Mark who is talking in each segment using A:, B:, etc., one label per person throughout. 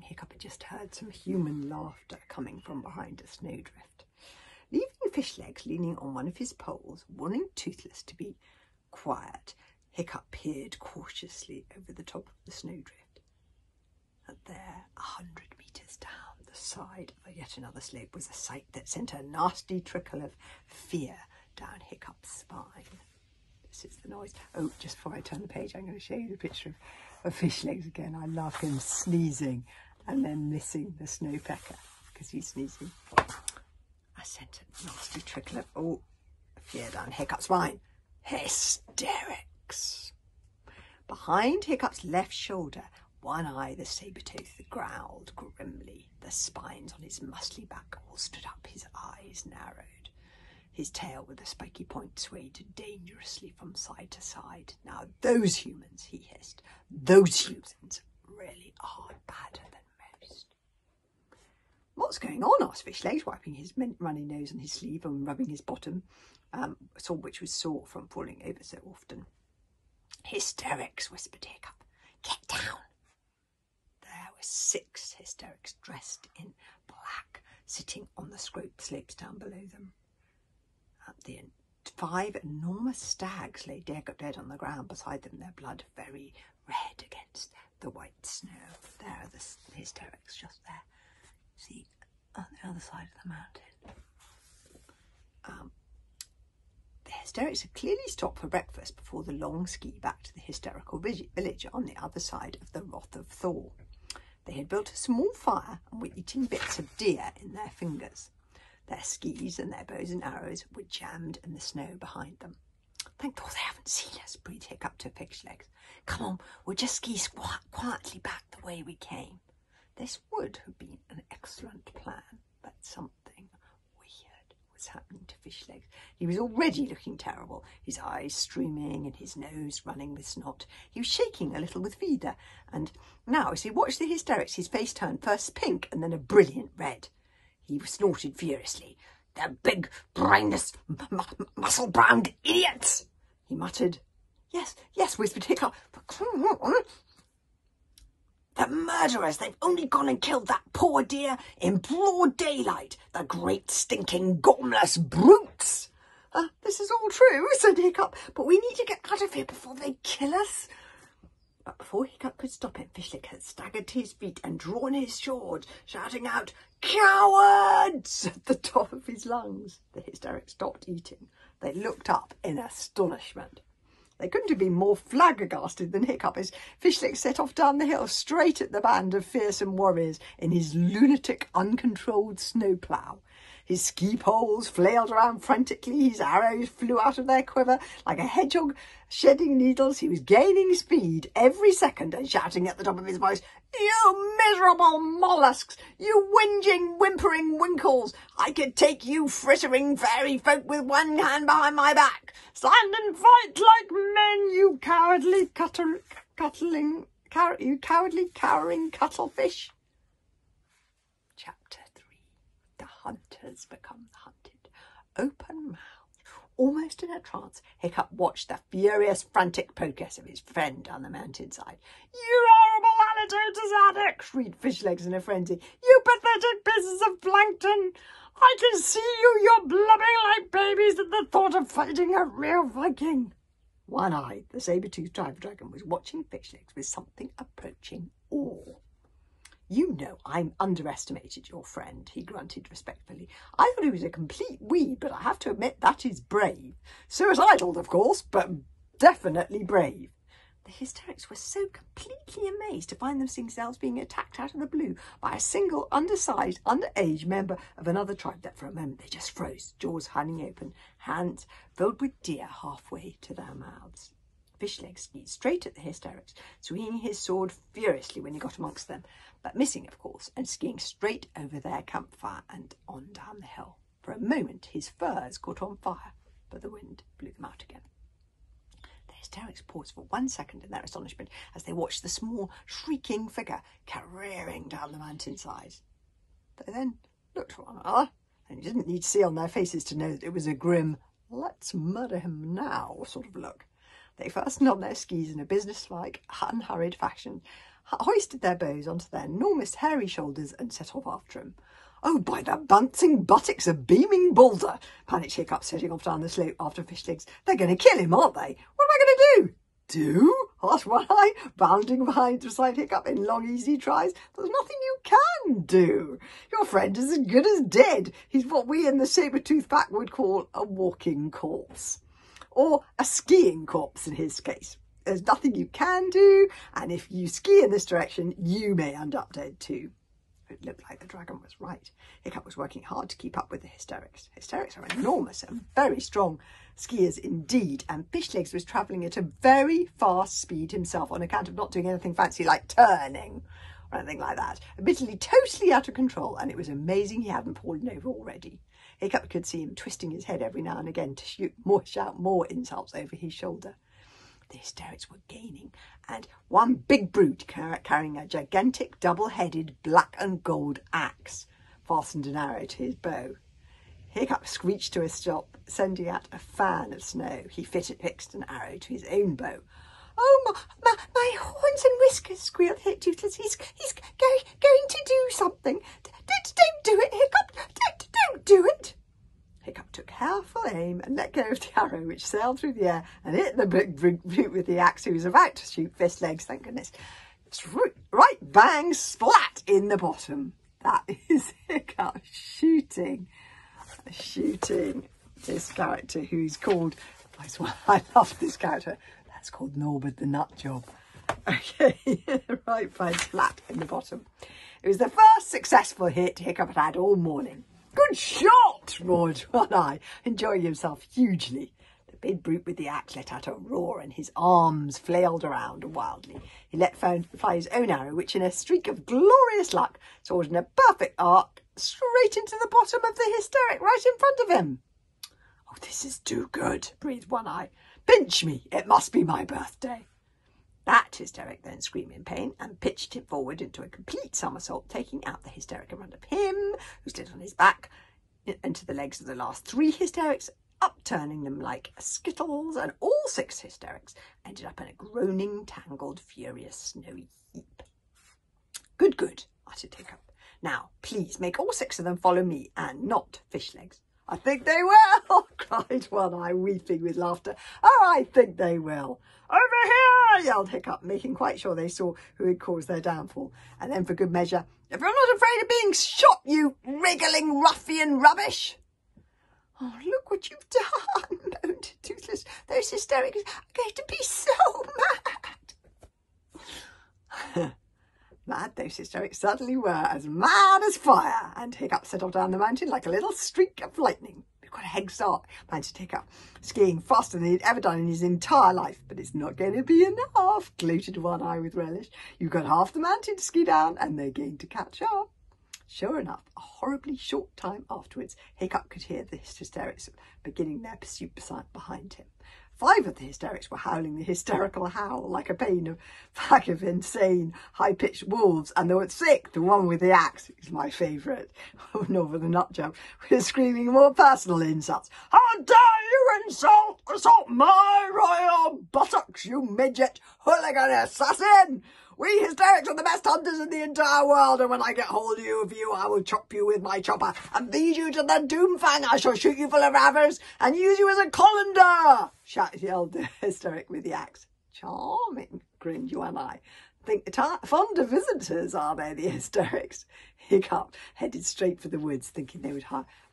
A: Hiccup had just heard some human laughter coming from behind a snowdrift. Leaving Fishlegs leaning on one of his poles, warning Toothless to be quiet, Hiccup peered cautiously over the top of the snowdrift. And there, 100 metres down the side of yet another slope, was a sight that sent a nasty trickle of fear down Hiccup's spine. This is the noise. Oh, just before I turn the page, I'm going to show you the picture of Fishlegs again. I love him sneezing and then missing the snowpecker because he's sneezing. I sent a nasty trickle of fear down Hiccup's spine. Hysterics. Behind Hiccup's left shoulder, One Eye the saber-tooth growled grimly. The spines on his muscly back all stood up, his eyes narrowed. His tail with a spiky point swayed dangerously from side to side. Now those humans, he hissed, those humans really are badder than most. What's going on? Asked Fishlegs, wiping his runny nose on his sleeve and rubbing his bottom, which was sore from falling over so often. Hysterics, whispered Hiccup. Get down. There were 6 hysterics dressed in black, sitting on the slopes down below them. The 5 enormous stags lay dead on the ground beside them, their blood very red against the white snow. There are the hysterics just there. See, on the other side of the mountain. The hysterics had clearly stopped for breakfast before the long ski back to the hysterical village on the other side of the Wrath of Thor. They had built a small fire and were eating bits of deer in their fingers. Their skis and their bows and arrows were jammed in the snow behind them. Thank God they haven't seen us, breathed Hiccup to Fishlegs. Come on, we'll just ski quietly back the way we came. This would have been an excellent plan, but something weird was happening to Fishlegs. He was already looking terrible, his eyes streaming and his nose running with snot. He was shaking a little with fever, and now as he watched the hysterics, his face turned first pink and then a brilliant red. He snorted furiously. "The big, brainless, muscle-browned idiots!" he muttered. Yes, whispered Hiccup. "The murderers! They've only gone and killed that poor deer in broad daylight. The great, stinking, gormless brutes!" This is all true," said Hiccup, "but we need to get out of here before they kill us." But before Hiccup could stop him, Fishlegs had staggered to his feet and drawn his sword, shouting out, "Cowards!" at the top of his lungs. The hysterics stopped eating. They looked up in astonishment. They couldn't have been more flabbergasted than Hiccup as Fishlegs set off down the hill straight at the band of fearsome warriors in his lunatic, uncontrolled snowplough. His ski poles flailed around frantically, his arrows flew out of their quiver like a hedgehog shedding needles. He was gaining speed every second and shouting at the top of his voice, "You miserable mollusks! You whinging, whimpering winkles! I could take you frittering fairy folk with one hand behind my back! Stand and fight like men, you cowardly cowering cuttlefish!" Chapter 3. The hunters become the hunted. Open mouthed, almost in a trance, Hiccup watched the furious, frantic progress of his friend down the mountainside. "You horrible halitosis addict!" shrieked Fishlegs in a frenzy. "You pathetic pieces of plankton! I can see you! You're blubbing like babies at the thought of fighting a real Viking!" One Eye, the saber-toothed driver dragon, was watching Fishlegs with something approaching awe. "You know I underestimated your friend," he grunted respectfully. "I thought he was a complete weed, but I have to admit that is brave. Suicidal, of course, but definitely brave." The hysterics were so completely amazed to find themselves being attacked out of the blue by a single, undersized, underage member of another tribe that for a moment they just froze, jaws hanging open, hands filled with deer halfway to their mouths. Fishlegs skied straight at the hysterics, swinging his sword furiously when he got amongst them, but missing, of course, and skiing straight over their campfire and on down the hill. For a moment his furs caught on fire, but the wind blew them out again. The hysterics paused for 1 second in their astonishment as they watched the small, shrieking figure careering down the mountainside. They then looked at one another, and you didn't need to see on their faces to know that it was a grim, "let's murder him now" sort of look. They fastened on their skis in a businesslike, unhurried fashion, hoisted their bows onto their enormous hairy shoulders and set off after him. "Oh, by the bouncing buttocks of beaming Balder!" panicked Hiccup, setting off down the slope after Fishlegs. "They're going to kill him, aren't they? What am I going to do?" "Do?" asked One-Eye, bounding beside Hiccup in long, easy strides. "There's nothing you can do. Your friend is as good as dead. He's what we in the saber-tooth pack would call a walking corpse. Or a skiing corpse in his case. There's nothing you can do, and if you ski in this direction, you may end up dead too." It looked like the dragon was right. Hiccup was working hard to keep up with the hysterics. Hysterics are enormous and very strong skiers indeed, and Fishlegs was travelling at a very fast speed himself on account of not doing anything fancy like turning or anything like that. Admittedly totally out of control, and it was amazing he hadn't fallen over already. Hiccup could see him twisting his head every now and again to shout more insults over his shoulder. The hysterics were gaining, and one big brute carrying a gigantic double-headed black and gold axe fastened an arrow to his bow. Hiccup screeched to a stop, sending out a fan of snow. He fixed an arrow to his own bow. "Oh, my horns and whiskers," squealed Toothless. He's going to do something. Don't do it, Hiccup. Don't do it." Hiccup took careful aim and let go of the arrow, which sailed through the air and hit the big brute with the axe, who was about to shoot Fishlegs, thank goodness. Right bang splat in the bottom. That is Hiccup shooting this character who's called, I love this character, that's called Norbert the Nutjob. Okay, right bang splat in the bottom. It was the first successful hit Hiccup had all morning. "Good shot!" roared One-Eye, enjoying himself hugely. The big brute with the axe let out a roar and his arms flailed around wildly. He let fly his own arrow, which in a streak of glorious luck soared in a perfect arc straight into the bottom of the hysteric right in front of him. "Oh, this is too good," breathed One-Eye. "Pinch me, it must be my birthday." That hysteric then screamed in pain and pitched him forward into a complete somersault, taking out the hysteric in front of him, who slid on his back, into the legs of the last 3 hysterics, upturning them like skittles, and all 6 hysterics ended up in a groaning, tangled, furious, snowy heap. Good, uttered Hiccup. "Now, please make all 6 of them follow me, and not Fishlegs." "I think they will," cried One-Eye, weeping with laughter. "Oh, I think they will." "Over here!" yelled Hiccup, making quite sure they saw who had caused their downfall. And then, for good measure, "If you're not afraid of being shot, you wriggling ruffian rubbish!" "Oh, look what you've done," moaned Toothless. "Those hysterics are going to be so mad." Mad those hysterics certainly were, as mad as fire, and Hiccup set off down the mountain like a little streak of lightning. "We've got a head start," panted Hiccup, skiing faster than he'd ever done in his entire life. "But it's not going to be enough," gloated One-Eye with relish. "You've got half the mountain to ski down, and they're going to catch up." Sure enough, a horribly short time afterwards, Hiccup could hear the hysterics beginning their pursuit behind him. 5 of the hysterics were howling the hysterical howl like a pack of insane, high-pitched wolves, and the 6th, the one with the axe, is my favourite, Norbert the Nutjob, was screaming more personal insults. "How dare you assault my royal buttocks, you midget hooligan assassin! We hysterics are the best hunters in the entire world, and when I get hold of you, I will chop you with my chopper and feed you to the Doomfang. I shall shoot you full of avers and use you as a colander!" yelled the hysteric with the axe. "Charming," grinned One-Eye. "Think fond of visitors, are they, the hysterics?" Hiccup headed straight for the woods, thinking they would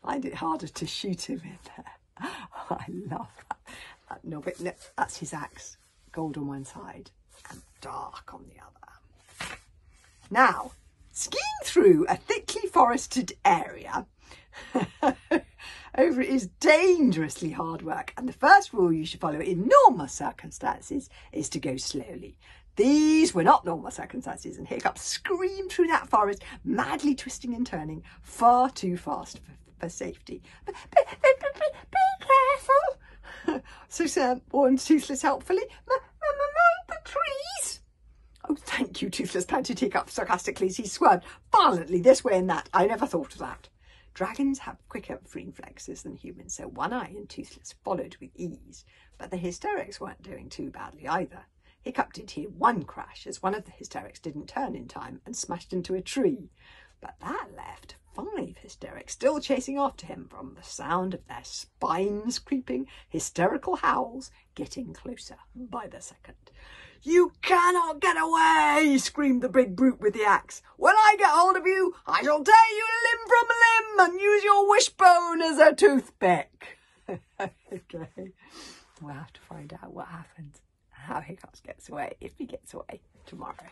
A: find it harder to shoot him in there. Oh, I love that. No, that's his axe. Gold on one side and dark on the other. Now, skiing through a thickly forested area over is dangerously hard work, and the first rule you should follow in normal circumstances is to go slowly. These were not normal circumstances, and Hiccup screamed through that forest, madly twisting and turning, far too fast for safety. Be careful, so Sir warned Toothless helpfully. Mind the trees. "Oh, thank you, Toothless," panted Hiccup sarcastically as he swerved violently this way and that. "I never thought of that." Dragons have quicker reflexes than humans, so One-Eye and Toothless followed with ease. But the hysterics weren't doing too badly either. Hiccup did hear one crash as one of the hysterics didn't turn in time and smashed into a tree. But that left 5 hysterics still chasing after him from the sound of their spines creeping, hysterical howls getting closer by the second. "You cannot get away!" screamed the big brute with the axe. "When I get hold of you, I shall tear you limb from limb and use your wishbone as a toothpick." Okay, we'll have to find out what happens and how Hiccups gets away, if he gets away, tomorrow.